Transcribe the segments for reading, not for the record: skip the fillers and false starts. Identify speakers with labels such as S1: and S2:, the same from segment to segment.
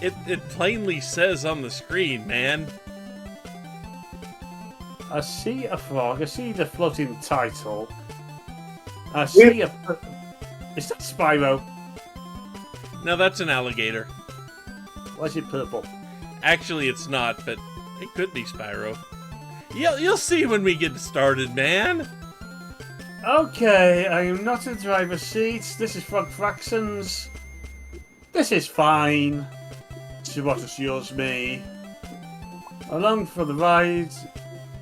S1: It plainly says on the screen, man.
S2: I see a frog. I see the floating title. I see a... Is that Spyro?
S1: No, that's an alligator.
S2: Why is it purple?
S1: Actually, it's not, but it could be Spyro. You'll see when we get started, man.
S2: Okay, I am not in the driver's seat. This is Frog Fractions. This is fine. See what assures me. Along for the ride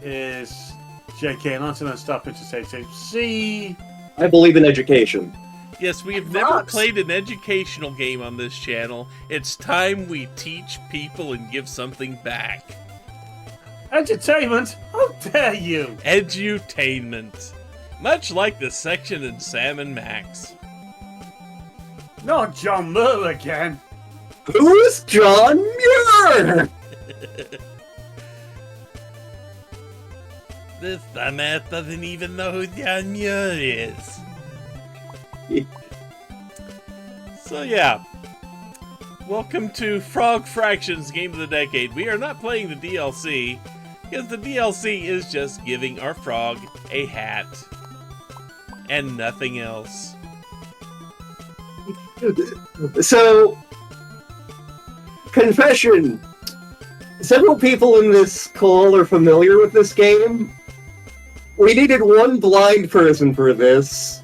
S2: is JKLantern and StarprincessHLC.
S3: I believe in education.
S1: Yes, we have never played an educational game on this channel. It's time we teach people and give something back.
S2: Entertainment? How dare you!
S1: Edutainment. Much like the section in Sam and Max.
S2: Not John Muir again!
S3: Who's John Muir?
S1: This dumbass doesn't even know who John Muir is. So yeah, welcome to Frog Fractions Game of the Decade. We are not playing the DLC, because the DLC is just giving our frog a hat. And nothing else.
S3: So, confession. Several people in this call are familiar with this game. We needed one blind person for this,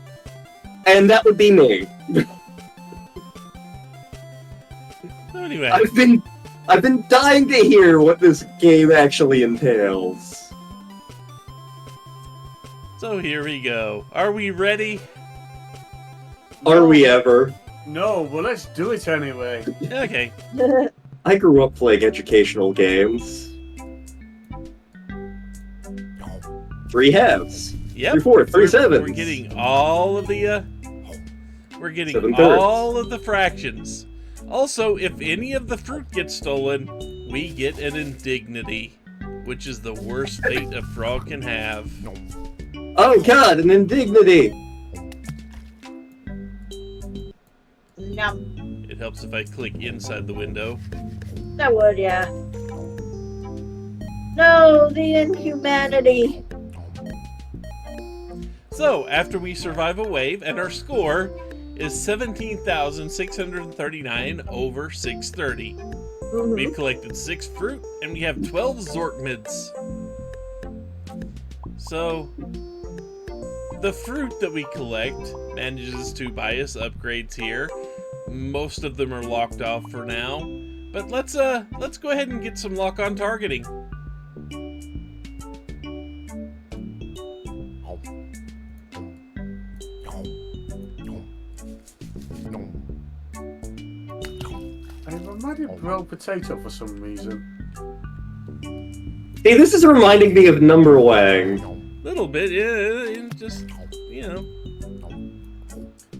S3: and that would be me.
S1: So anyway,
S3: I've been dying to hear what this game actually entails.
S1: so here we go. Are we ready?
S3: Are we ever?
S2: No, well let's do it anyway.
S1: Okay.
S3: I grew up playing educational games. 3 halves.
S1: Yep.
S3: 3 fourths, 3 sevens.
S1: We're getting all of the we're getting
S3: 7 thirds.
S1: all of the fractions. Also, if any of the fruit gets stolen, we get an indignity, which is the worst fate a frog can have.
S3: Oh god, an indignity!
S4: Yum.
S1: It helps if I click inside the window.
S4: That would, yeah. No, the inhumanity.
S1: So, after we survive a wave, and our score is 17,639 over 630. We've collected 6 fruit, and we have 12 Zorkmids. So, the fruit that we collect manages to buy us upgrades here. Most of them are locked off for now, but let's go ahead and get some lock-on targeting.
S2: I reminded Bro Potato for some reason.
S3: Hey, this is reminding me of Number Wang.
S1: Little bit, yeah, just, you know.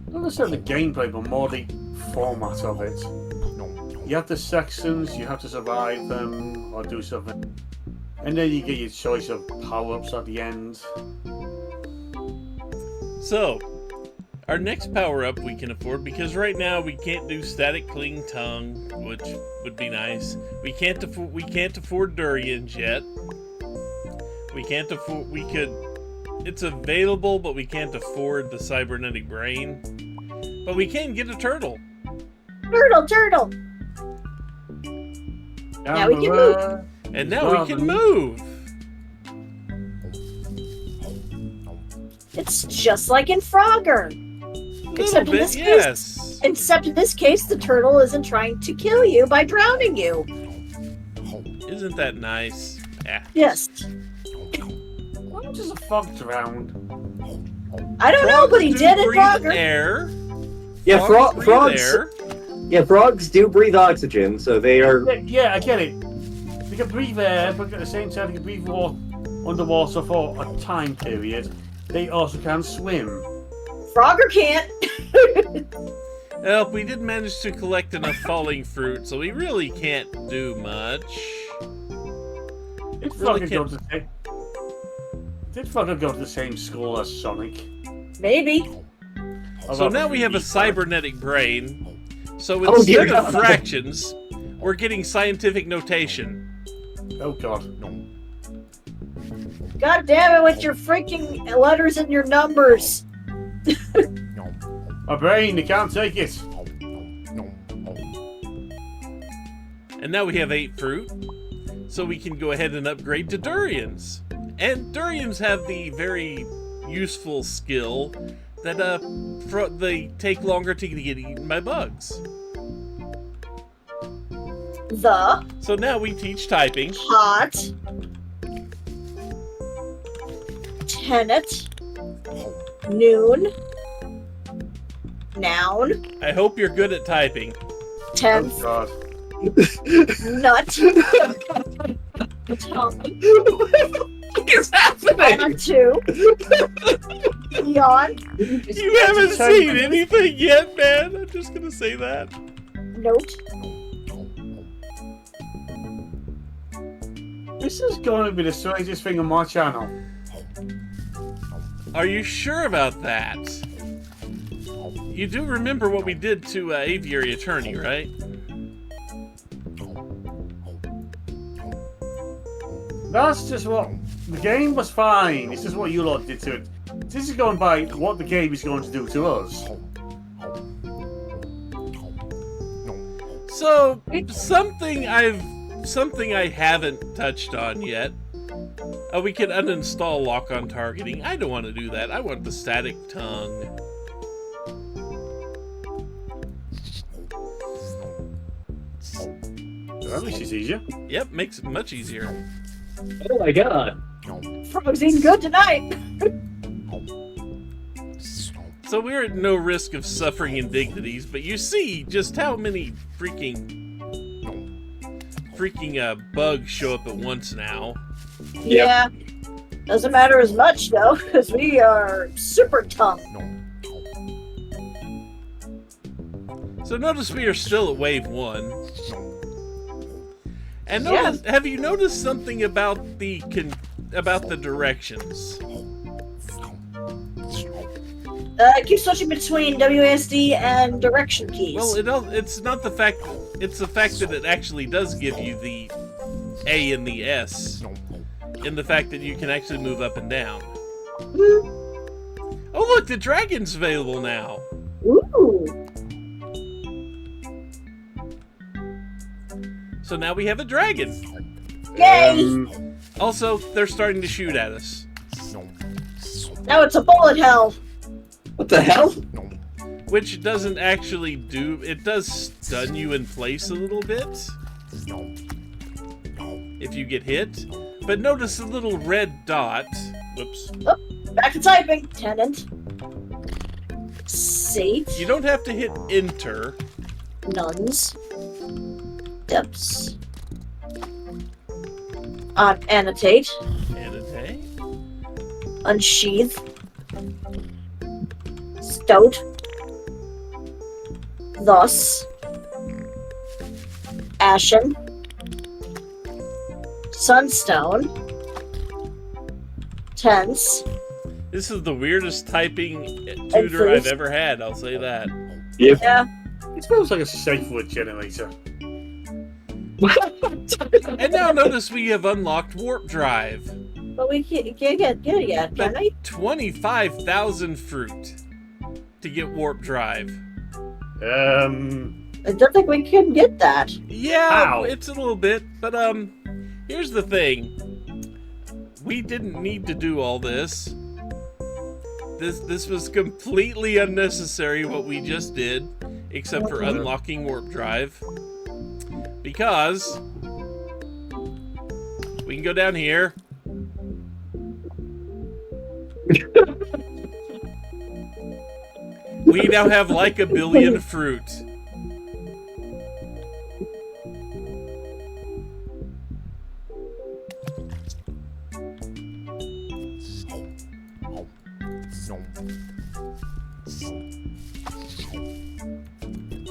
S2: Not necessarily the gameplay, but more the format of it. You have the sections, you have to survive them, or do something. And then you get your choice of power-ups at the end.
S1: So, our next power-up we can afford, because right now we can't do static cling tongue, which would be nice. We can't afford durians yet. It's available, but we can't afford the cybernetic brain. But we can get a turtle.
S4: Turtle! Now we can move.
S1: And now we can move.
S4: It's just like in Frogger.
S1: Except in this case,
S4: except in this case, the turtle isn't trying to kill you by drowning you.
S1: Isn't that nice? Yeah.
S4: Yes.
S2: Why does a frog drown?
S4: I don't know, but he did in Frogger.
S1: Air.
S3: Yeah, frogs.
S1: Air.
S3: Yeah, frogs do breathe oxygen, so they are.
S2: Yeah, I get it. They can breathe air, but at the same time, they can breathe underwater for a time period. They also can swim.
S4: Frogger can't.
S1: Well, we did manage to collect enough falling fruit, so we really can't do much.
S2: Did Frogger go to the same school as Sonic?
S4: Maybe.
S1: So now we have a cybernetic brain. So instead of fractions, We're getting scientific notation.
S2: Oh god.
S4: God damn it with your freaking letters and your numbers.
S2: My brain, you can't take it.
S1: And now we have 8 fruit, so we can go ahead and upgrade to durians. And durians have the very useful skill that they take longer to get eaten by bugs.
S4: The
S1: So now we teach typing.
S4: hot tenet noon noun
S1: I hope you're good at typing.
S2: Oh
S4: tenth
S2: god.
S4: nut tongue
S3: What is happening?
S4: on two yawn
S1: You haven't seen anything yet, man. I'm just gonna say that.
S4: note.
S2: This is going to be the strangest thing on my channel.
S1: Are you sure about that? You do remember what we did to Aviary Attorney, right?
S2: That's just what... The game was fine. It's just what you lot did to it. This is going by what the game is going to do to us.
S1: So, something I haven't touched on yet. We can uninstall lock-on targeting. I don't want to do that. I want the static tongue.
S2: At least it's easier.
S1: Yep, makes it much easier.
S3: Oh my god.
S4: Frog's eating good tonight.
S1: So we're at no risk of suffering indignities, but you see just how many freaking bugs show up at once now.
S4: Yeah. Doesn't matter as much though, because we are super tongue.
S1: So notice we are still at wave 1. And notice, have you noticed something about the directions?
S4: I keep switching between WASD and direction keys.
S1: Well, it's not the fact. It's the fact that it actually does give you the A and the S, in the fact that you can actually move up and down. Oh look, the dragon's available now.
S4: Ooh.
S1: So now we have a dragon.
S4: Yay!
S1: Also, they're starting to shoot at us.
S4: Now it's a bullet hell.
S3: What the hell?
S1: Which doesn't actually do... It does stun you in place a little bit. If you get hit. But notice the little red dot. Whoops.
S4: Oh, back to typing. Tenant. Seat.
S1: You don't have to hit enter.
S4: Nuns. Depths. Annotate.
S1: Annotate.
S4: Unsheath. Stout. Thus. Ashen. Sunstone. Tense.
S1: This is the weirdest typing tutor I've ever had, I'll say that.
S3: Yep.
S4: Yeah.
S2: It smells like a safe word generator.
S1: And now notice we have unlocked Warp Drive.
S4: But we can't get it yet, can
S1: But
S4: we?
S1: 25,000 fruit to get Warp Drive.
S4: I don't think we can get that.
S1: Yeah,
S2: How?
S1: it's a little bit, but here's the thing. We didn't need to do all this. This was completely unnecessary what we just did, except for unlocking Warp Drive. Because we can go down here. We now have like 1 billion fruit.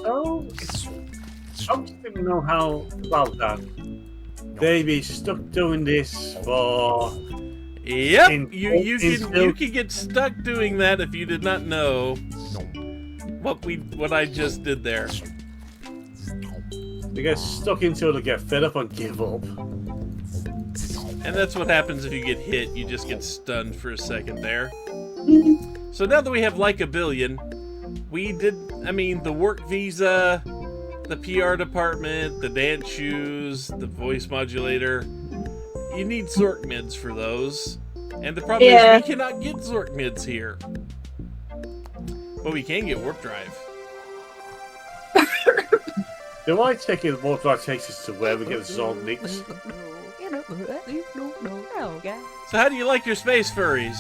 S2: Oh, I just didn't know how about that. They'd be stuck doing this for...
S1: Yep, you can get stuck doing that if you did not know what I just did there.
S2: They get stuck into it, they get fed up and give up.
S1: And that's what happens if you get hit. You just get stunned for a second there. So now that we have like a billion, the work visa, the PR department, the dance shoes, the voice modulator. You need Zork mids for those. And the problem is we cannot get Zork mids here. But we can get warp drive.
S2: Do I take it warp drive takes us to where we get Zork nicks?
S1: So how do you like your space furries?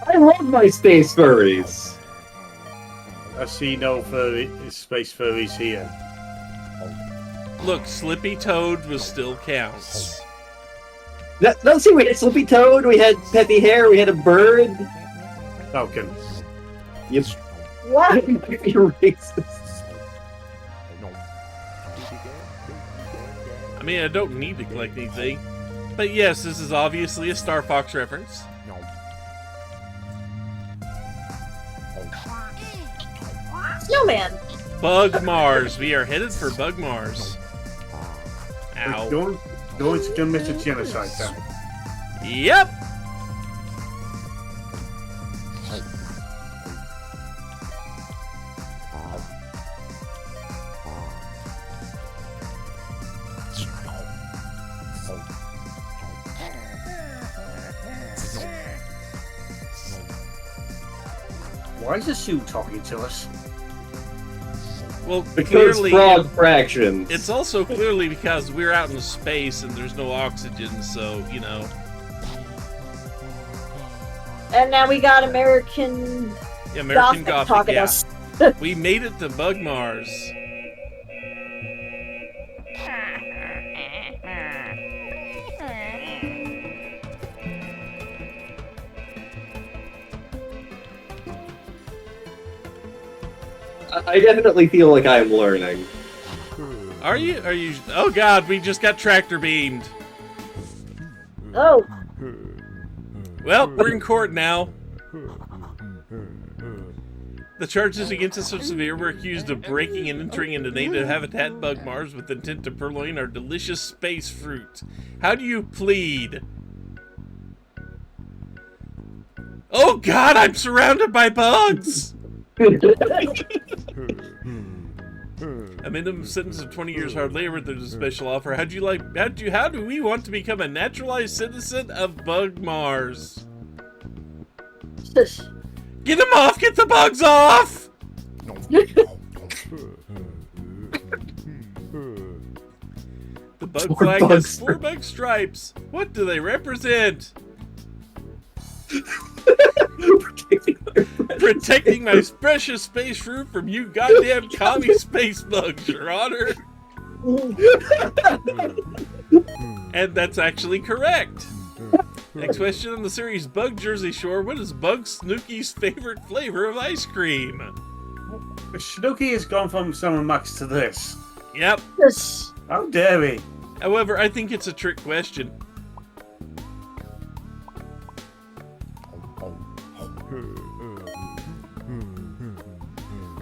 S3: I love my space furries.
S2: I see no space furries here.
S1: Look, Slippy Toad was still counts.
S3: No, see, we had Slippy Toad, we had Peppy Hair, we had a bird.
S2: Falcon.
S3: Yep.
S4: What?
S3: You're racist.
S1: I mean, I don't need to collect anything. But yes, this is obviously a Star Fox reference.
S4: Snowman.
S1: Bug Mars. We are headed for Bug Mars. Ow.
S2: We're going to commit a genocide then.
S1: Yep.
S2: Why is the suit talking to us?
S1: Well,
S3: Because
S1: clearly,
S3: frog fractions.
S1: it's also clearly because we're out in space and there's no oxygen, so, you know.
S4: And now we got American
S1: American Gothic,
S4: talking
S1: yeah.
S4: us.
S1: We made it to Bug Mars.
S3: I definitely feel like I am learning.
S1: Are you? Oh god, we just got tractor beamed.
S4: Oh,
S1: Well, we're in court now. The charges against us are severe. We're accused of breaking and entering into native habitat Bug Mars with intent to purloin our delicious space fruit. How do you plead? Oh god, I'm surrounded by bugs! A minimum sentence of 20 years hard labor. There's a special offer. How do we want to become a naturalized citizen of Bug Mars?
S4: shush.
S1: Get them off! Get the bugs off! The bug
S3: Four
S1: flag
S3: bug
S1: has 4 bug stripes. What do they represent? Protecting my precious space fruit from you goddamn commie space bugs, Your Honor. And that's actually correct. Next question on the series Bug Jersey Shore. What is Bug Snooky's favorite flavor of ice cream?
S2: Snooky has gone from Summer Max to this.
S1: Yep.
S4: Shush.
S2: How dare he?
S1: However, I think it's a trick question.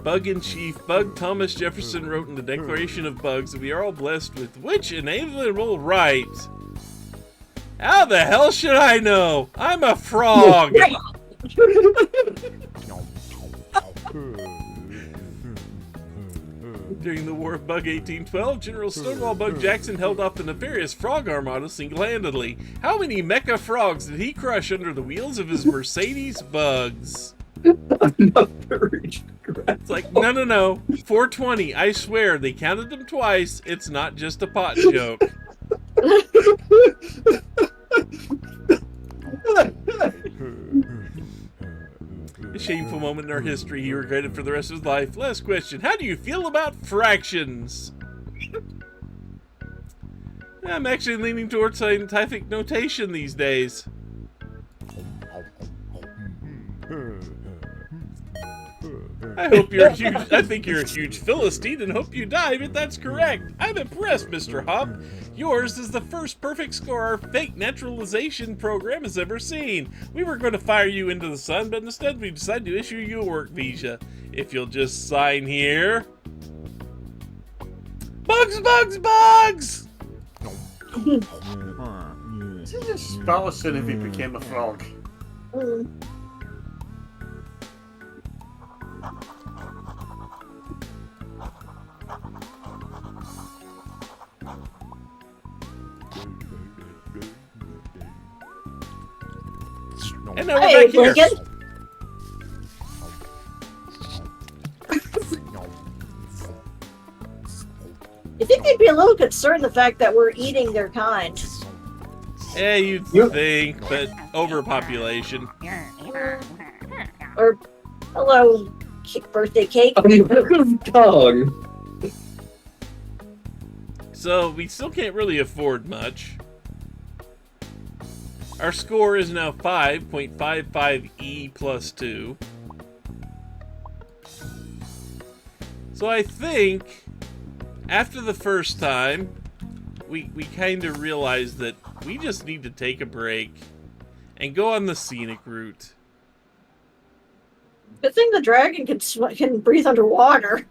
S1: Bug in Chief, Bug Thomas Jefferson wrote in the Declaration of Bugs that we are all blessed with which inalienable right? How the hell should I know? I'm a frog! During the War of Bug 1812, General Stonewall Bug Jackson held off the nefarious Frog Armada single-handedly. How many mecha frogs did he crush under the wheels of his Mercedes Bugs? It's like, no. 420, I swear, they counted them twice. It's not just a pot joke. A shameful moment in our history he regretted for the rest of his life. Last question. How do you feel about fractions? I'm actually leaning towards scientific notation these days. I think you're a huge Philistine and hope you die, but that's correct. I'm impressed, Mr. Hop. Yours is the first perfect score our fake naturalization program has ever seen. We were going to fire you into the sun, but instead we decided to issue you a work visa. If you'll just sign here. Bugs, bugs, bugs!
S2: This is just Spellison if he became a frog.
S4: Mm.
S1: And now we're
S4: Hey,
S1: back here.
S4: Blinken. You think they'd be a little concerned the fact that we're eating their kind?
S1: Yeah, you'd
S3: You-
S1: think, but overpopulation.
S4: Or, hello, birthday cake.
S3: Tongue.
S1: So we still can't really afford much. Our score is now 5.55E plus 2. So I think after the first time, we kind of realized that we just need to take a break and go on the scenic route.
S4: Good thing the dragon can breathe underwater.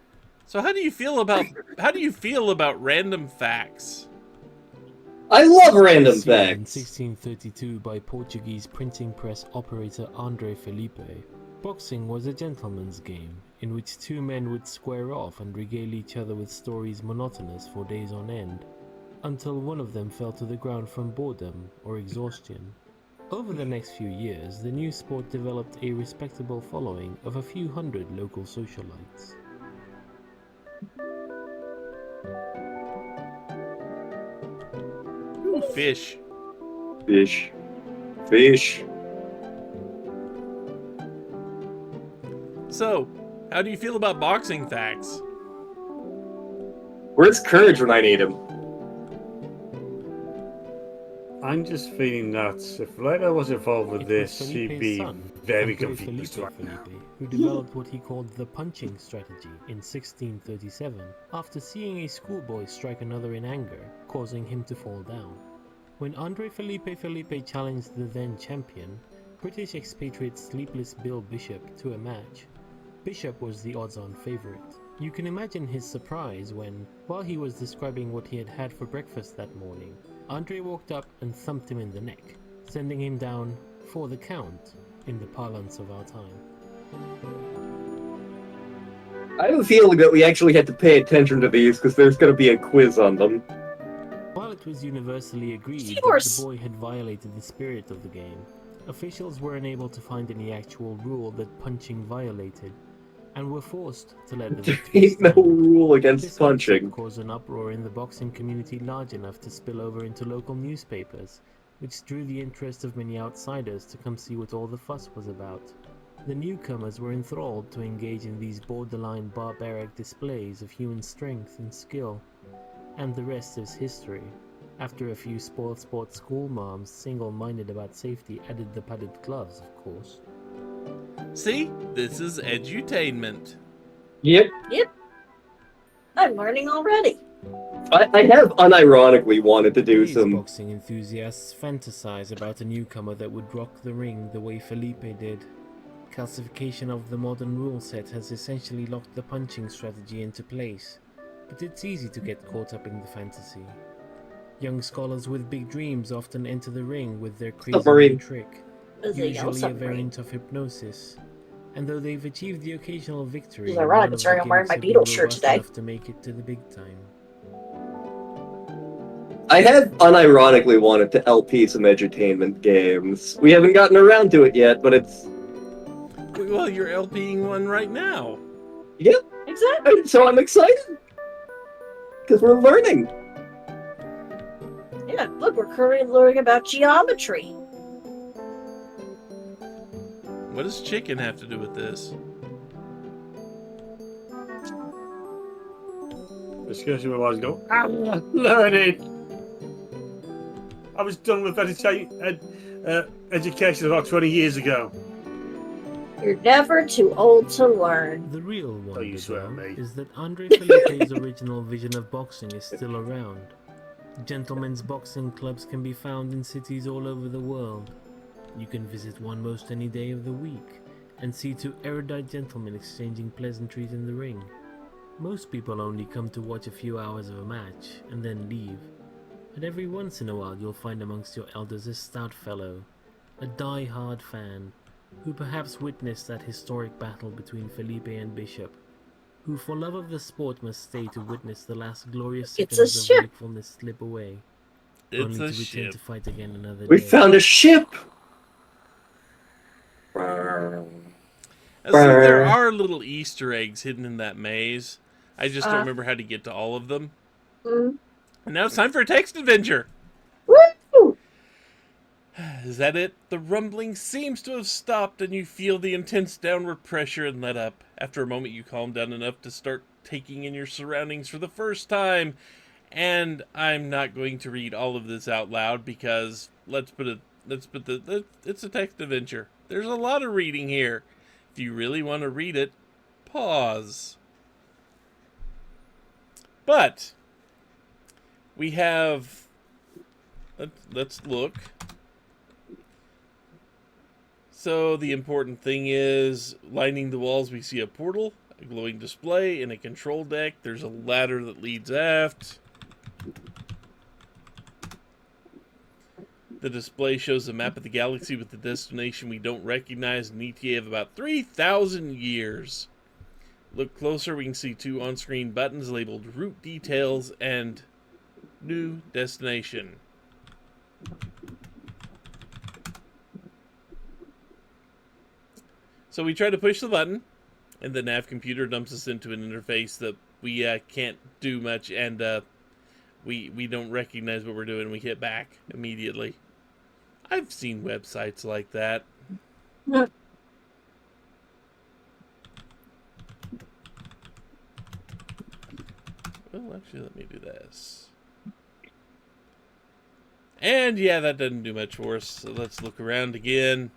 S1: So how do you feel about random facts?
S3: I love random
S5: Sealed in
S3: facts.
S5: 1632 by Portuguese printing press operator André Felipe, boxing was a gentleman's game in which two men would square off and regale each other with stories monotonous for days on end, until one of them fell to the ground from boredom or exhaustion. Over the next few years, the new sport developed a respectable following of a few hundred local socialites.
S1: Ooh, fish.
S3: Fish. Fish.
S1: So, how do you feel about boxing facts?
S3: Where's Courage when I need him?
S2: I'm just feeling that if Leda was involved with
S5: It
S2: this,
S5: was
S2: she'd
S5: Felipe's
S2: be
S5: son,
S2: very
S5: André
S2: confused
S5: Felipe
S2: right now.
S5: Felipe, who developed what he called the punching strategy in 1637 after seeing a schoolboy strike another in anger, causing him to fall down. When André Felipe challenged the then champion, British expatriate Sleepless Bill Bishop, to a match, Bishop was the odds-on favorite. You can imagine his surprise when, while he was describing what he had had for breakfast that morning, Andre walked up and thumped him in the neck, sending him down for the count in the parlance of our time.
S3: I have a feeling that we actually had to pay attention to these because there's going to be a quiz on them.
S5: While it was universally agreed that
S4: Seahorse.
S5: the boy had violated the spirit of the game, officials were unable to find any actual rule that punching violated, and were forced to let the
S3: There
S5: victory
S3: ain't no
S5: stand.
S3: rule against
S5: This
S3: punching.
S5: caused an uproar in the boxing community large enough to spill over into local newspapers, which drew the interest of many outsiders to come see what all the fuss was about. The newcomers were enthralled to engage in these borderline barbaric displays of human strength and skill, and the rest is history. After a few spoiled sport school moms, single-minded about safety, added the padded gloves, of course.
S1: See? This is edutainment.
S3: Yep.
S4: I'm learning already.
S3: I have unironically wanted to do
S5: Today's
S3: some.
S5: boxing enthusiasts fantasize about a newcomer that would rock the ring the way Felipe did. Calcification of the modern rule set has essentially locked the punching strategy into place, but it's easy to get caught up in the fantasy. Young scholars with big dreams often enter the ring with their crazy
S3: Submarine.
S5: new trick,
S4: Is it
S5: usually a
S4: submarine?
S5: variant of hypnosis. And though they've achieved the occasional victory,
S4: It's ironic
S5: none of
S4: considering
S5: the
S4: I'm wearing
S5: gimmicks
S4: my
S5: have
S4: Beatles
S5: been
S4: shirt
S5: robust
S4: today.
S5: enough to make it to the big time.
S3: I have unironically wanted to LP some edutainment games. We haven't gotten around to it yet, but it's.
S1: Well, you're LPing one right now.
S4: Exactly.
S3: So I'm excited! Because we're learning!
S4: Yeah, look, we're currently learning about geometry.
S1: What does chicken have to do with this?
S2: Excuse me while I go, learning! I was done with education about 20 years ago.
S4: You're never too old to learn.
S5: The real
S2: you
S5: wonder,
S2: swear,
S5: though,
S2: mate.
S5: is that Andre Felipe's original vision of boxing is still around. Gentlemen's boxing clubs can be found in cities all over the world. You can visit one most any day of the week and see two erudite gentlemen exchanging pleasantries in the ring. Most people only come to watch a few hours of a match and then leave, but every once in a while you'll find amongst your elders a stout fellow, a die-hard fan, who perhaps witnessed that historic battle between Felipe and Bishop, who for love of the sport must stay to witness the last glorious
S4: It's
S5: seconds
S4: a
S5: of
S4: ship.
S5: wakefulness slip away,
S1: It's
S5: only
S1: a
S5: to return
S1: ship.
S5: to fight again another
S3: We
S5: day.
S3: found a ship!
S1: So there are little Easter eggs hidden in that maze. I just don't remember how to get to all of them.
S4: Mm.
S1: And now it's time for a text adventure.
S4: Woo!
S1: Is that it? The rumbling seems to have stopped and you feel the intense downward pressure and let up. After a moment you calm down enough to start taking in your surroundings for the first time. And I'm not going to read all of this out loud because it's a text adventure. There's a lot of reading here. If you really want to read it, pause. But we have, let's look. So the important thing is, lining the walls we see a portal, a glowing display, and a control deck. There's a ladder that leads aft. The display shows a map of the galaxy with the destination we don't recognize, an ETA of about 3,000 years. Look closer, we can see two on-screen buttons labeled Route Details and New Destination. So we try to push the button, and the nav computer dumps us into an interface that we can't do much, and we don't recognize what we're doing, and we hit back immediately. I've seen websites like that.
S4: Yeah.
S1: Well, actually, let me do this. And yeah, that doesn't do much for us, so let's look around again.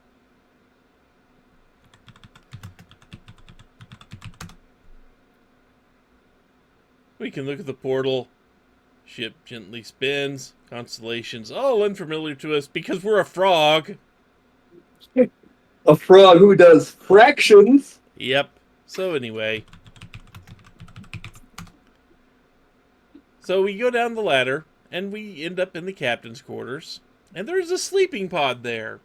S1: We can look at the portal. Ship gently spins. Constellations, all unfamiliar to us because we're a frog.
S3: A frog who does fractions.
S1: Yep. So anyway. So we go down the ladder, and we end up in the captain's quarters. And there's a sleeping pod there.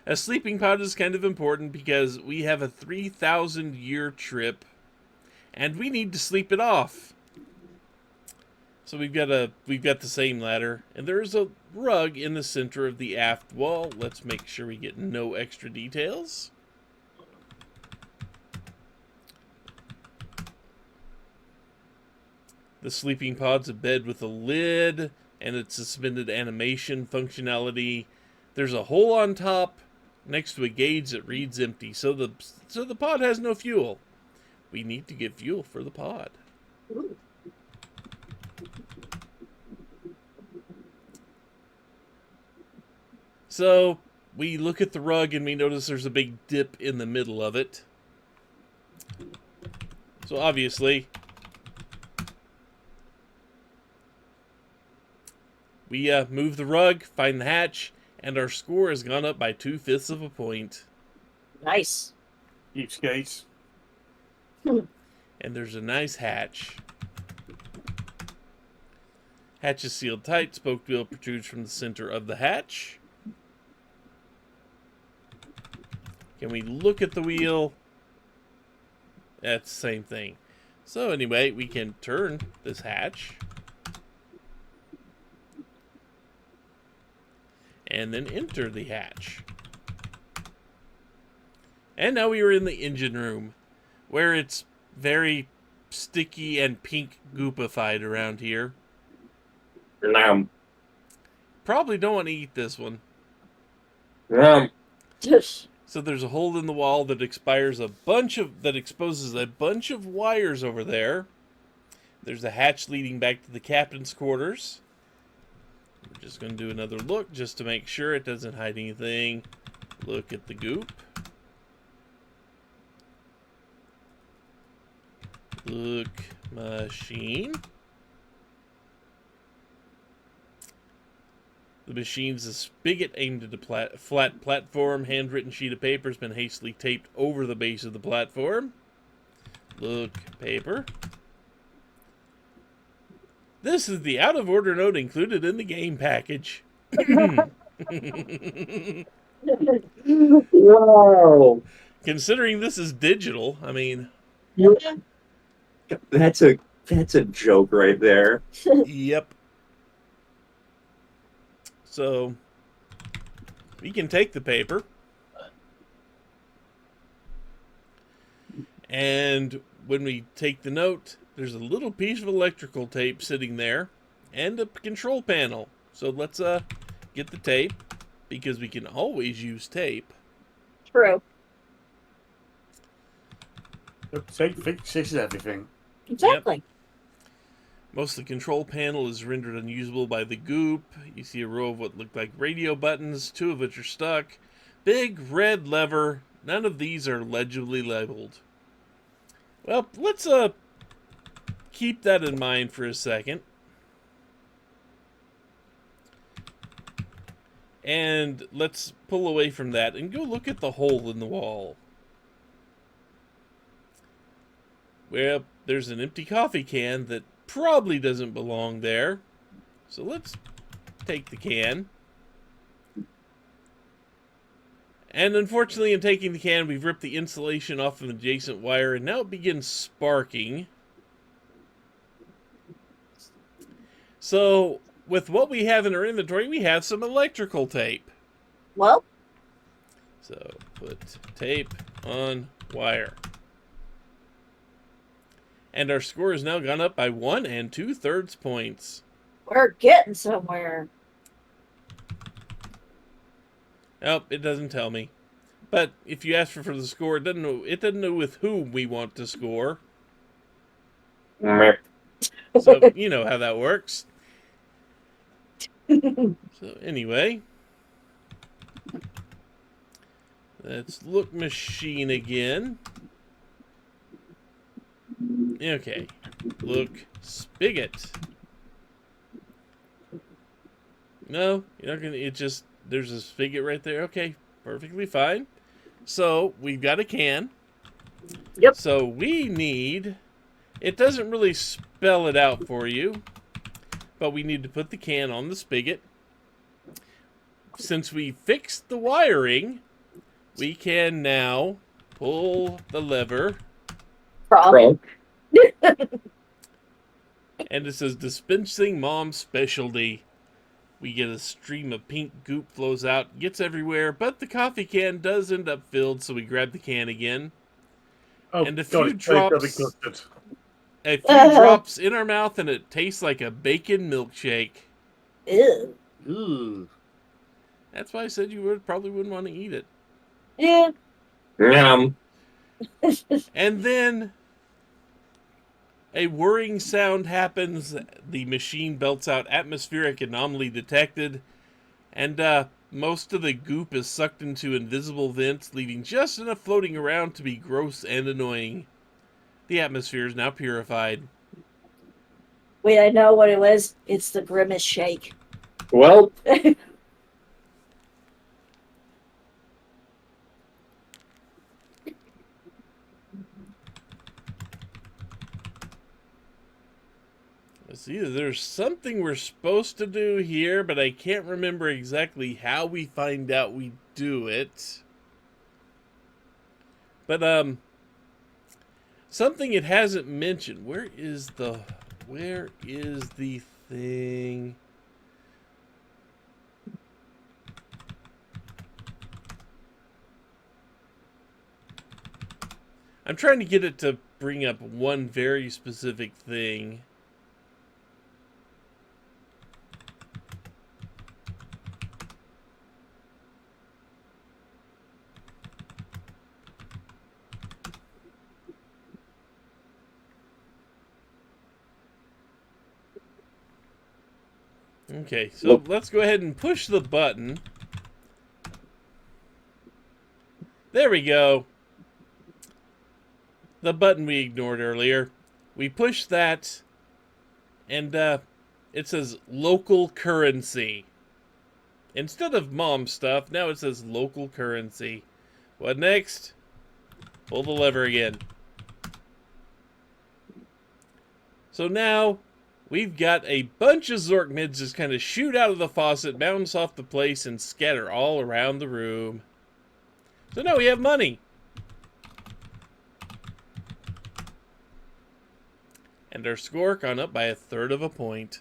S1: A sleeping pod is kind of important because we have a 3,000-year trip, and we need to sleep it off. So we've got the same ladder, and there's a rug in the center of the aft wall. Let's make sure we get no extra details. The sleeping pod's a bed with a lid, and it's suspended animation functionality. There's a hole on top next to a gauge that reads empty, so the pod has no fuel. We need to get fuel for the pod.
S4: Ooh.
S1: So we look at the rug and we notice there's a big dip in the middle of it. So obviously, we move the rug, find the hatch, and our score has gone up by 2/5 of a point.
S4: Nice.
S2: Cheapskates.
S1: And there's a nice hatch. Hatch is sealed tight. Spoke wheel protrudes from the center of the hatch. Can we look at the wheel? That's the same thing. So anyway, we can turn this hatch. And then enter the hatch. And now we are in the engine room, where it's very sticky and pink goopified around here.
S3: Nom.
S1: Probably don't want to eat this one.
S3: Nom.
S4: Tush.
S1: So there's a hole in the wall that exposes a bunch of wires over there. There's a hatch leading back to the captain's quarters. We're just going to do another look just to make sure it doesn't hide anything. Look at the goop. Look machine. The machine's a spigot aimed at a flat platform. Handwritten sheet of paper has been hastily taped over the base of the platform. Look, paper. This is the out-of-order note included in the game package.
S3: Wow.
S1: Considering this is digital, I mean...
S3: That's a joke right there.
S1: Yep. So, we can take the paper. And when we take the note, there's a little piece of electrical tape sitting there and a control panel. So let's get the tape, because we can always use tape.
S4: True.
S2: Tape fixes everything.
S4: Exactly.
S1: Yep. Most of the control panel is rendered unusable by the goop. You see a row of what look like radio buttons, 2 of which are stuck. Big red lever. None of these are legibly labeled. Well, let's keep that in mind for a second. And let's pull away from that and go look at the hole in the wall. Well, there's an empty coffee can that probably doesn't belong there. So let's take the can. And unfortunately, in taking the can, we've ripped the insulation off of an adjacent wire, and now it begins sparking. So, with what we have in our inventory, we have some electrical tape.
S4: Well,
S1: So, put tape on wire. And our score has now gone up by 1 2/3 points.
S4: we're getting somewhere.
S1: Oh, it doesn't tell me. But if you ask for the score, it doesn't know with whom we want to score. So you know how that works. So anyway, let's look machine again. Okay, look spigot. No, you're not gonna. It just there's a spigot right there. Okay, perfectly fine. So we've got a can.
S4: Yep.
S1: So we need. It doesn't really spell it out for you, but we need to put the can on the spigot. Since we fixed the wiring, we can now pull the lever.
S4: Frog.
S1: And it says dispensing mom's specialty. We get a stream of pink goop flows out, gets everywhere, but the coffee can does end up filled, so we grab the can again.
S2: Oh,
S1: And a
S2: God,
S1: few
S2: it's very
S1: drops.
S2: custard.
S1: A few drops in our mouth, and it tastes like a bacon milkshake.
S4: Ew.
S2: Ooh.
S1: That's why I said you probably wouldn't want to eat it.
S4: Yeah.
S1: And then a whirring sound happens. The machine belts out atmospheric anomaly detected. And most of the goop is sucked into invisible vents, leaving just enough floating around to be gross and annoying. The atmosphere is now purified.
S4: Wait, I know what it was. It's the Grimace Shake.
S3: Well,
S1: Let's see, there's something we're supposed to do here, but I can't remember exactly how we find out we do it. But, something it hasn't mentioned. Where is the thing? I'm trying to get it to bring up one very specific thing. Okay, so let's go ahead and push the button. There we go. The button we ignored earlier. We push that, and it says local currency. Instead of mom stuff, now it says local currency. What next? Pull the lever again. So now we've got a bunch of Zorkmids just kind of shoot out of the faucet, bounce off the place, and scatter all around the room. So now we have money. And our score gone up by 1/3 of a point.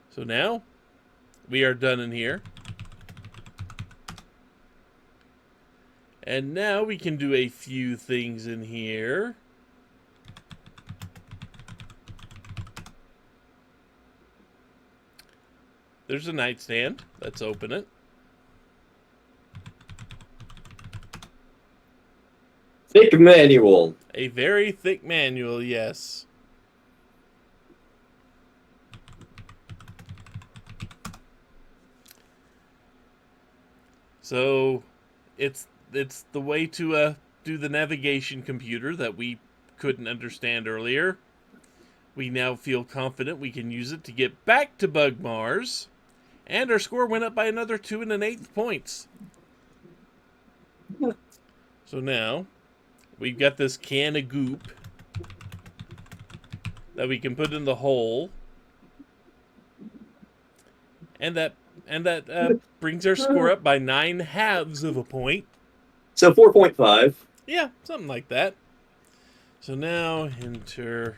S1: So now we are done in here. And now we can do a few things in here. There's a nightstand. Let's open it.
S3: Thick manual.
S1: A very thick manual, yes. So, it's the way to do the navigation computer that we couldn't understand earlier. We now feel confident we can use it to get back to Bug Mars. And our score went up by another 2 1/8 points. So now, we've got this can of goop that we can put in the hole. And that brings our score up by 9/2 of a point.
S3: So 4.5.
S1: Yeah, something like that. So now enter.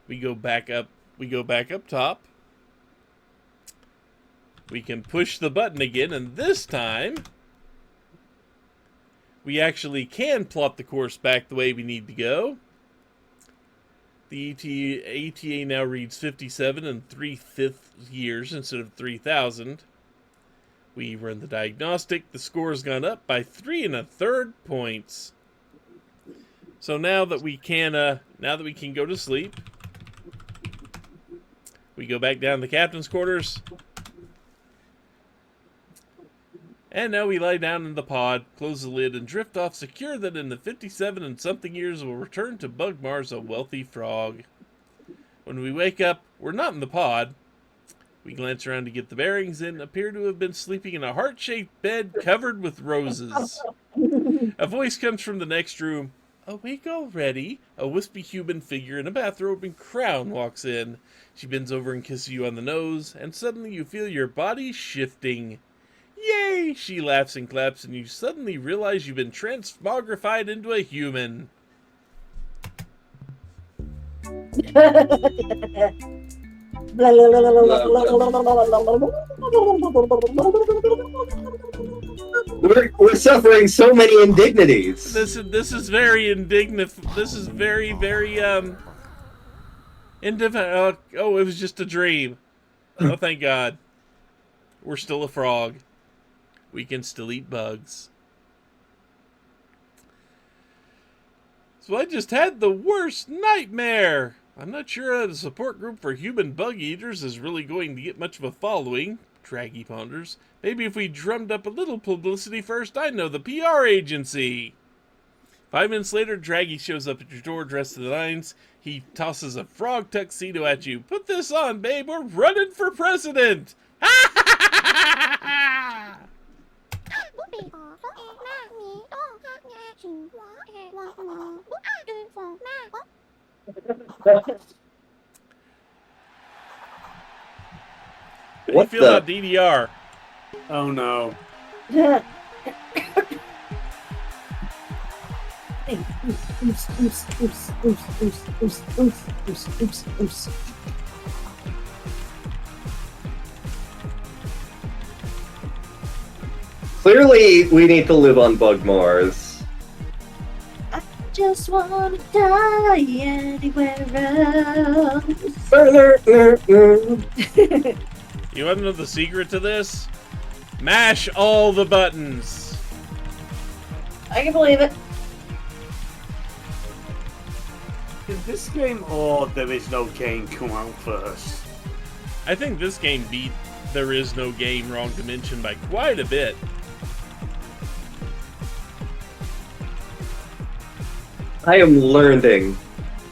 S1: We go back up. We go back up top. We can push the button again, and this time we actually can plot the course back the way we need to go. The ATA now reads 57 and 3/5 years instead of 3,000. We run the diagnostic. The score has gone up by 3 1/3 points. So now that we can go to sleep, we go back down to the captain's quarters. And now we lie down in the pod, close the lid, and drift off secure that in the 57 and something years we'll return to Bug Mars a wealthy frog. When we wake up, we're not in the pod. We glance around to get the bearings and appear to have been sleeping in a heart-shaped bed covered with roses. A voice comes from the next room. Awake already? A wispy human figure in a bathrobe and crown walks in. She bends over and kisses you on the nose, and suddenly you feel your body shifting. Yay! She laughs and claps, and you suddenly realize you've been transmogrified into a human.
S3: We're suffering so many indignities.
S1: This is very indignant. This is very indifferent. Oh, it was just a dream. Oh, thank God. We're still a frog. We can still eat bugs. So I just had the worst nightmare. I'm not sure that a support group for human bug eaters is really going to get much of a following, Draggy ponders. Maybe if we drummed up a little publicity first, I know the PR agency. 5 minutes later, Draggy shows up at your door dressed to the nines. He tosses a frog tuxedo at you. Put this on, babe. We're running for president. Ha ha ha ha! How do you feel about DDR?
S2: Oh no.
S3: Clearly, we need to live on Bug Mars.
S4: I just wanna die anywhere else.
S1: You want to know the secret to this? Mash all the buttons.
S4: I can believe it.
S2: Did this game or There Is No Game come out first?
S1: I think this game beat There Is No Game Wrong Dimension by quite a bit.
S3: I am learning.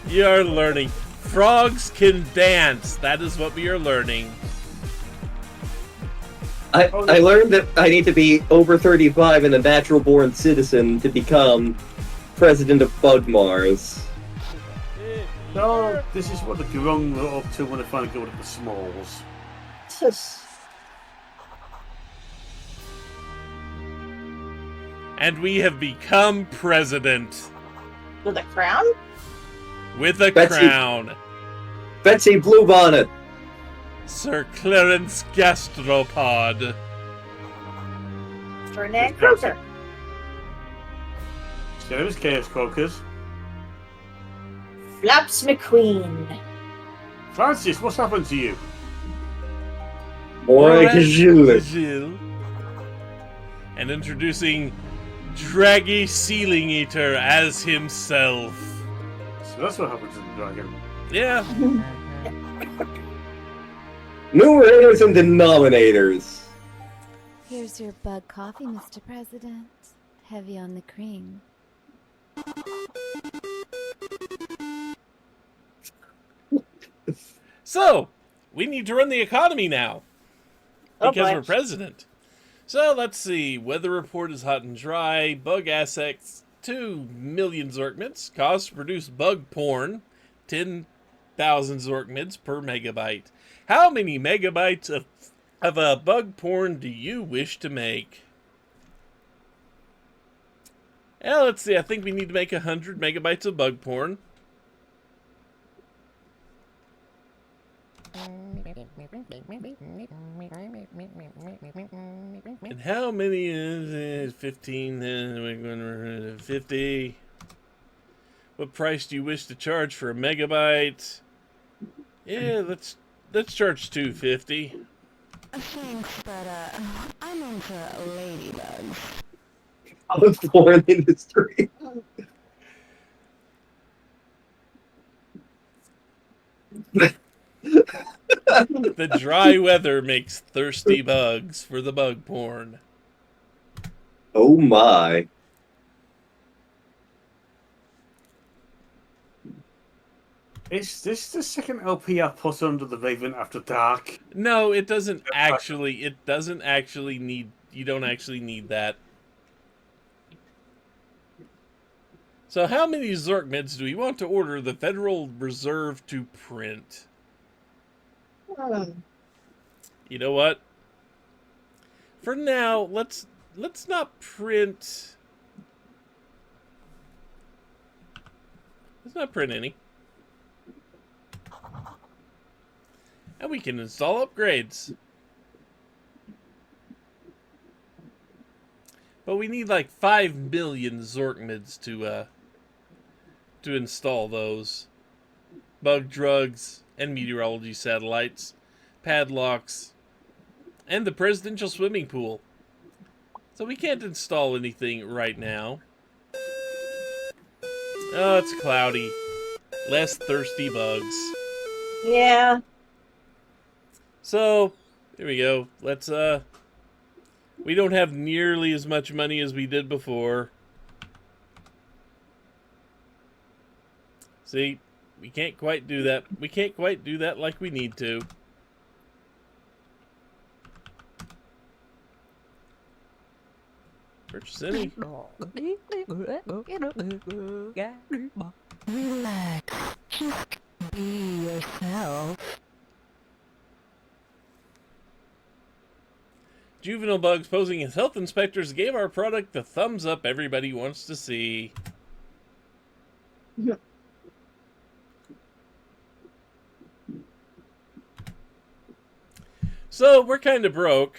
S1: You are learning. Frogs can dance. That is what we are learning.
S3: I learned that I need to be over 35 and a natural-born citizen to become president of Bug Mars.
S2: No, this is what the Grung are up to when they finally go to the Smalls.
S1: And we have become president.
S4: With a crown?
S1: With a
S3: Betsy.
S1: crown.
S3: Betsy Bluebonnet.
S1: Sir Clarence Gastropod.
S4: Ferdinand Croker.
S2: There is Chaos Croakers.
S4: Flaps McQueen.
S2: Francis, what's happened to you?
S3: More like a Jules.
S1: Gilles. And introducing Draggy Ceiling Eater as himself.
S2: So that's what happened to the dragon.
S1: Yeah.
S3: Numerators and denominators.
S6: Here's your bug coffee, Mr. President. Heavy on the cream.
S1: So, we need to run the economy now.
S4: Oh,
S1: Because
S4: boy.
S1: we're president. So, let's see. Weather report is hot and dry. Bug assets, 2 million Zorkmids. Cost to produce bug porn, 10,000 Zorkmids per megabyte. How many megabytes of bug porn do you wish to make? Let's see. I think we need to make 100 megabytes of bug porn. And how many is 15? We're going to 50. What price do you wish to charge for a megabyte? Yeah, let's charge $2.50.
S6: Thanks, but I'm into ladybugs.
S3: Of the porn industry.
S1: The dry weather makes thirsty bugs for the bug porn.
S3: Oh my.
S2: Is this the second LP I put under the Raven After Dark?
S1: No, it doesn't actually. It doesn't actually need. You don't actually need that. So, how many Zorkmids do we want to order the Federal Reserve to print? You know what? For now, let's not print. Let's not print any. And we can install upgrades. But we need like 5 million Zorkmids to install those. Bug drugs and meteorology satellites, padlocks, and the presidential swimming pool. So we can't install anything right now. Oh, it's cloudy. Less thirsty bugs.
S4: Yeah.
S1: So, here we go. Let's, we don't have nearly as much money as we did before. See, we can't quite do that. We can't quite do that like we need to. Purchase any.
S6: Relax. Just be yourself.
S1: Juvenile bugs posing as health inspectors gave our product the thumbs up everybody wants to see. So, we're kind of broke.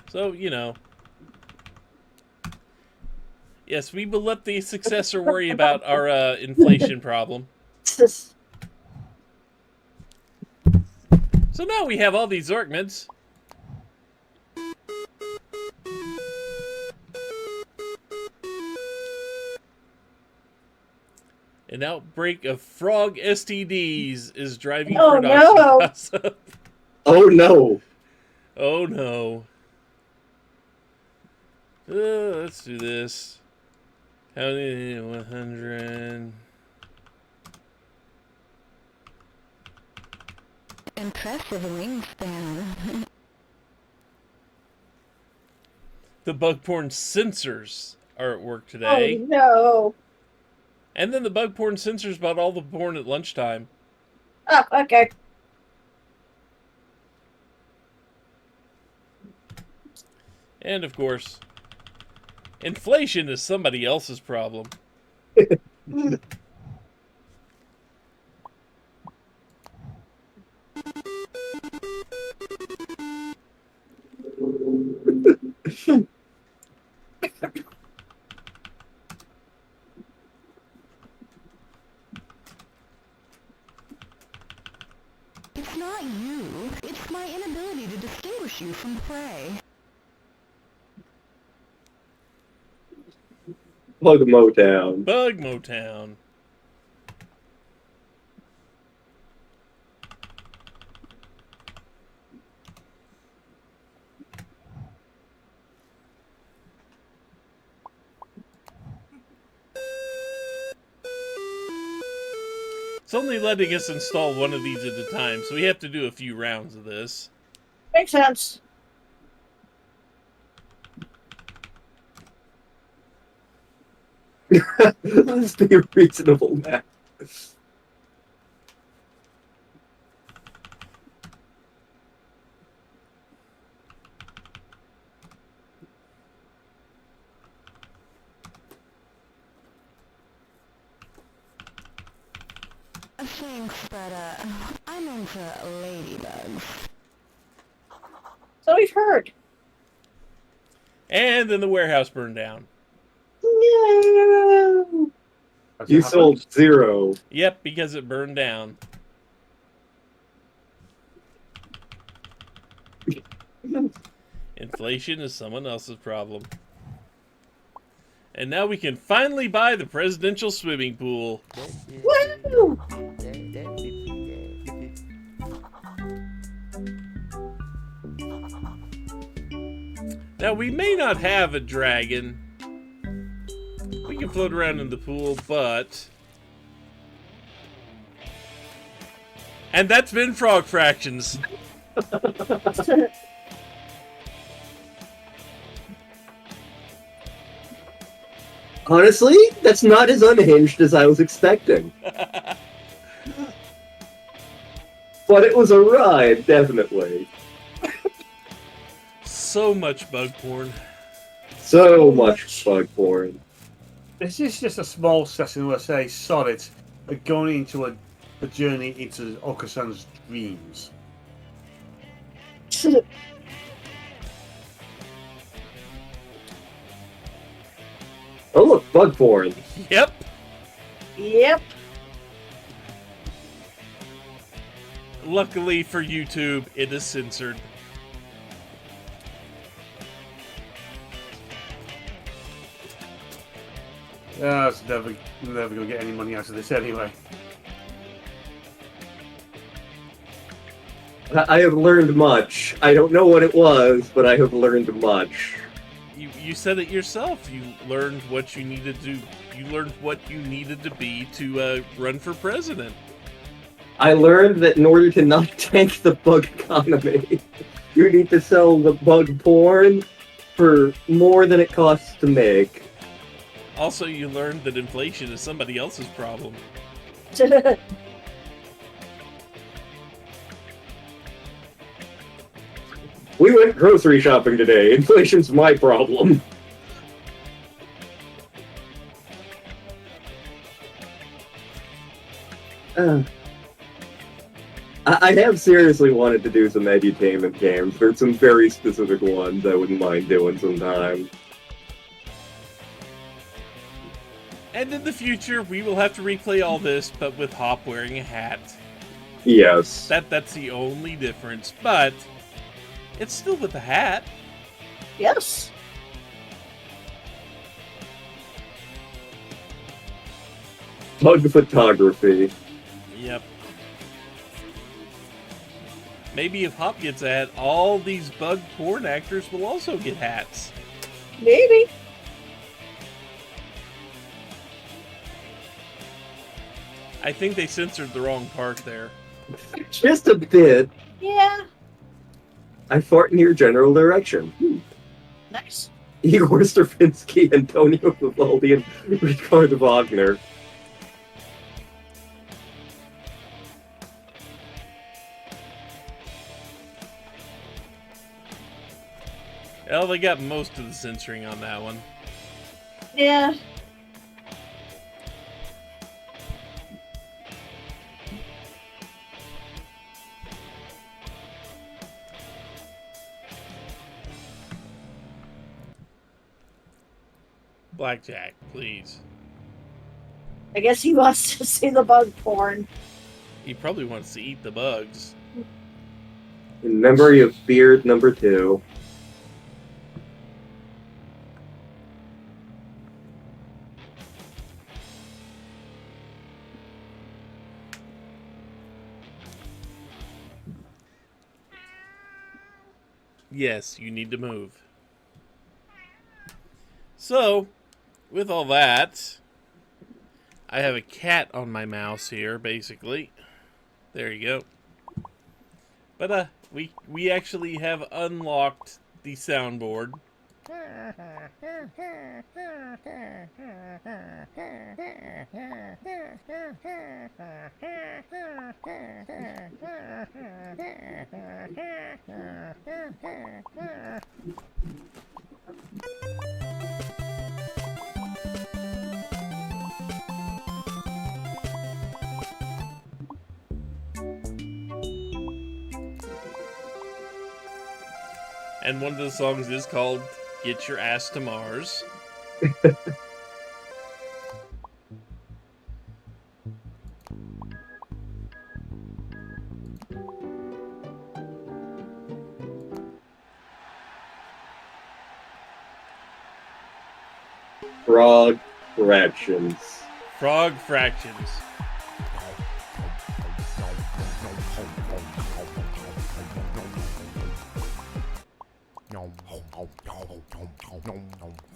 S1: So, you know. Yes, we will let the successor worry about our inflation problem. So now we have all these Zorkmids. An outbreak of frog STDs is driving production costs up.
S3: Oh no.
S1: Oh no. Let's do this. How many? 100.
S7: Impressive wingspan.
S1: The bug porn censors are at work
S4: Oh
S1: today.
S4: no.
S1: And then the bug porn censors bought all the porn at lunchtime.
S4: Oh, okay.
S1: And of course, inflation is somebody else's problem.
S7: It's not you. It's my inability to distinguish you from prey.
S3: Bug Motown.
S1: Bug Motown. It's only letting us install one of these at a time, so we have to do a few rounds of this.
S4: Makes sense.
S3: Let's be reasonable now.
S7: Thanks, but I'm into ladybugs.
S4: So we've heard.
S1: And then the warehouse burned down.
S3: No.
S2: Has
S3: You
S2: it
S3: sold
S2: happened?
S3: 0.
S1: Yep, because it burned down. Inflation is someone else's problem. And now we can finally buy the presidential swimming pool.
S4: Woo!
S1: Now, we may not have a dragon. We can float around in the pool, but... And that's been Frog Fractions.
S3: Honestly, that's not as unhinged as I was expecting. But it was a ride, definitely.
S1: So much bug porn.
S3: So much bug porn.
S2: This is just a small session where I say, sod it, we're going into a journey into Okasan's dreams.
S3: Oh look, bug porn.
S1: Yep.
S4: Yep.
S1: Luckily for YouTube, it is censored.
S2: It's never gonna get any money out of this anyway.
S3: I have learned much. I don't know what it was, but I have learned much.
S1: You said it yourself. You learned what you needed to. You learned what you needed to be to run for president.
S3: I learned that in order to not tank the bug economy, you need to sell the bug porn for more than it costs to make.
S1: Also, you learned that inflation is somebody else's problem.
S3: We went grocery shopping today. Inflation's my problem. I have seriously wanted to do some edutainment games. There's some very specific ones I wouldn't mind doing sometime.
S1: And in the future, we will have to replay all this, but with Hop wearing a hat.
S3: Yes.
S1: That's the only difference, but it's still with a hat.
S4: Yes.
S3: Bug photography.
S1: Yep. Maybe if Hop gets a hat, all these bug porn actors will also get hats.
S4: Maybe.
S1: I think they censored the wrong part there.
S3: Just a bit.
S4: Yeah.
S3: I fart in your general direction.
S4: Nice.
S3: Igor Stravinsky, Antonio Vivaldi, and Richard Wagner.
S1: Well, they got most of the censoring on that one.
S4: Yeah.
S1: Blackjack, please.
S4: I guess he wants to see the bug porn.
S1: He probably wants to eat the bugs.
S3: In memory of Beard number 2.
S1: Yes, you need to move. So, with all that, I have a cat on my mouse here, basically. There you go. But we actually have unlocked the soundboard. And one of the songs is called Get Your Ass to Mars.
S3: Frog Fractions.
S1: Frog Fractions.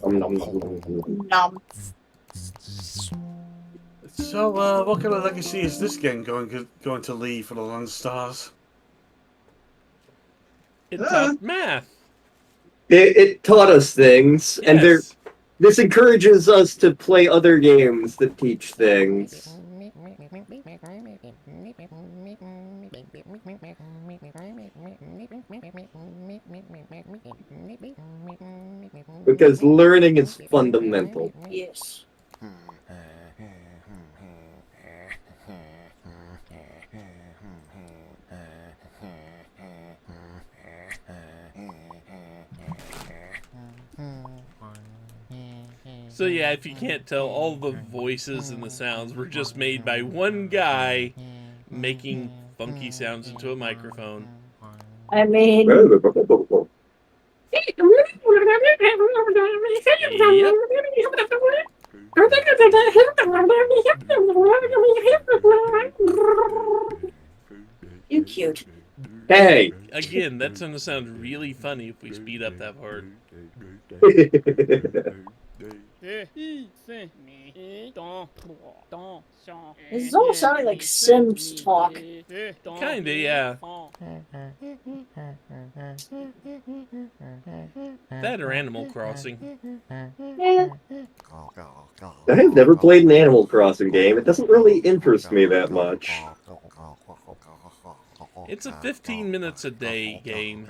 S4: Nom.
S2: So, what kind of legacy is this game going to leave for the Land Stars?
S1: It taught math.
S3: It taught us things, and
S1: Yes.
S3: this encourages us to play other games that teach things. Because learning is fundamental.
S4: Yes.
S1: So yeah, if you can't tell, all the voices and the sounds were just made by one guy making funky sounds into a microphone.
S4: I mean, you cute.
S3: Hey!
S1: Again, that's going to sound really funny if we speed up that part.
S4: This is all sounding like Sims talk.
S1: Kinda, yeah. That or Animal Crossing.
S4: Yeah.
S3: I have never played an Animal Crossing game. It doesn't really interest me that much.
S1: It's a 15 minutes a day game.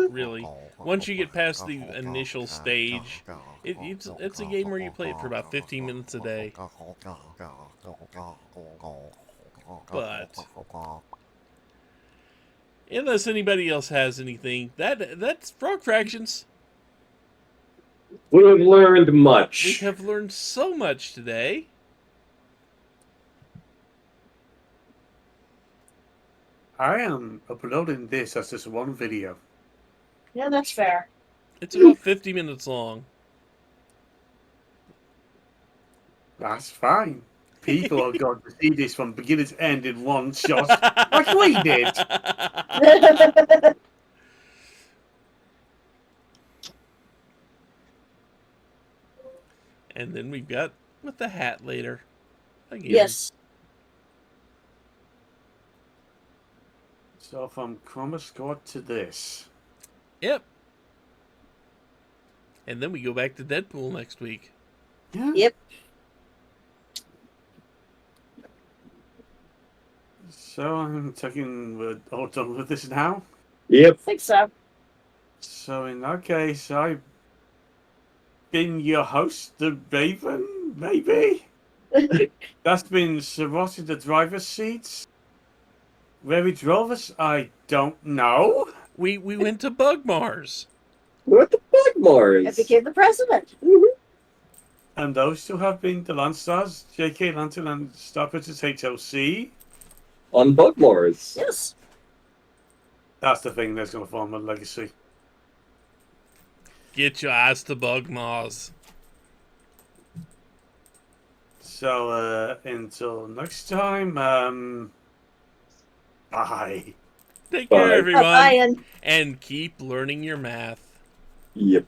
S1: Really. Once you get past the initial stage, it's a game where you play it for about 15 minutes a day. But unless anybody else has anything, that's Frog Fractions.
S3: We have learned much.
S1: We have learned so much today.
S2: I am uploading this as just one video.
S4: Yeah, that's fair.
S1: It's about 50 minutes long.
S2: That's fine. People are going to see this from beginning to end in one shot, like we did.
S1: And then we've got with the hat later. Again.
S4: Yes.
S2: So from Chroma Squad to this.
S1: Yep. And then we go back to Deadpool next week.
S2: Yeah.
S4: Yep.
S2: So I'm taking we're all done with this now.
S3: Yep.
S4: I think so.
S2: So in that case, I've been your host, the Raven, maybe? That's been Sarot in the driver's seat. Where he drove us, I don't know.
S1: We went to Bug Mars.
S3: What the fuck, Mars?
S4: I became the president.
S2: And those two have been the Landstars, JKLantern and StarprincessHLC.
S3: On Bug Mars.
S4: Yes.
S2: That's the thing that's going to form a legacy.
S1: Get your ass to Bug Mars.
S2: So, until next time, bye.
S1: Take care,
S3: Bye.
S1: everyone.
S4: Bye, Ian.
S1: And keep learning your math.
S3: Yep.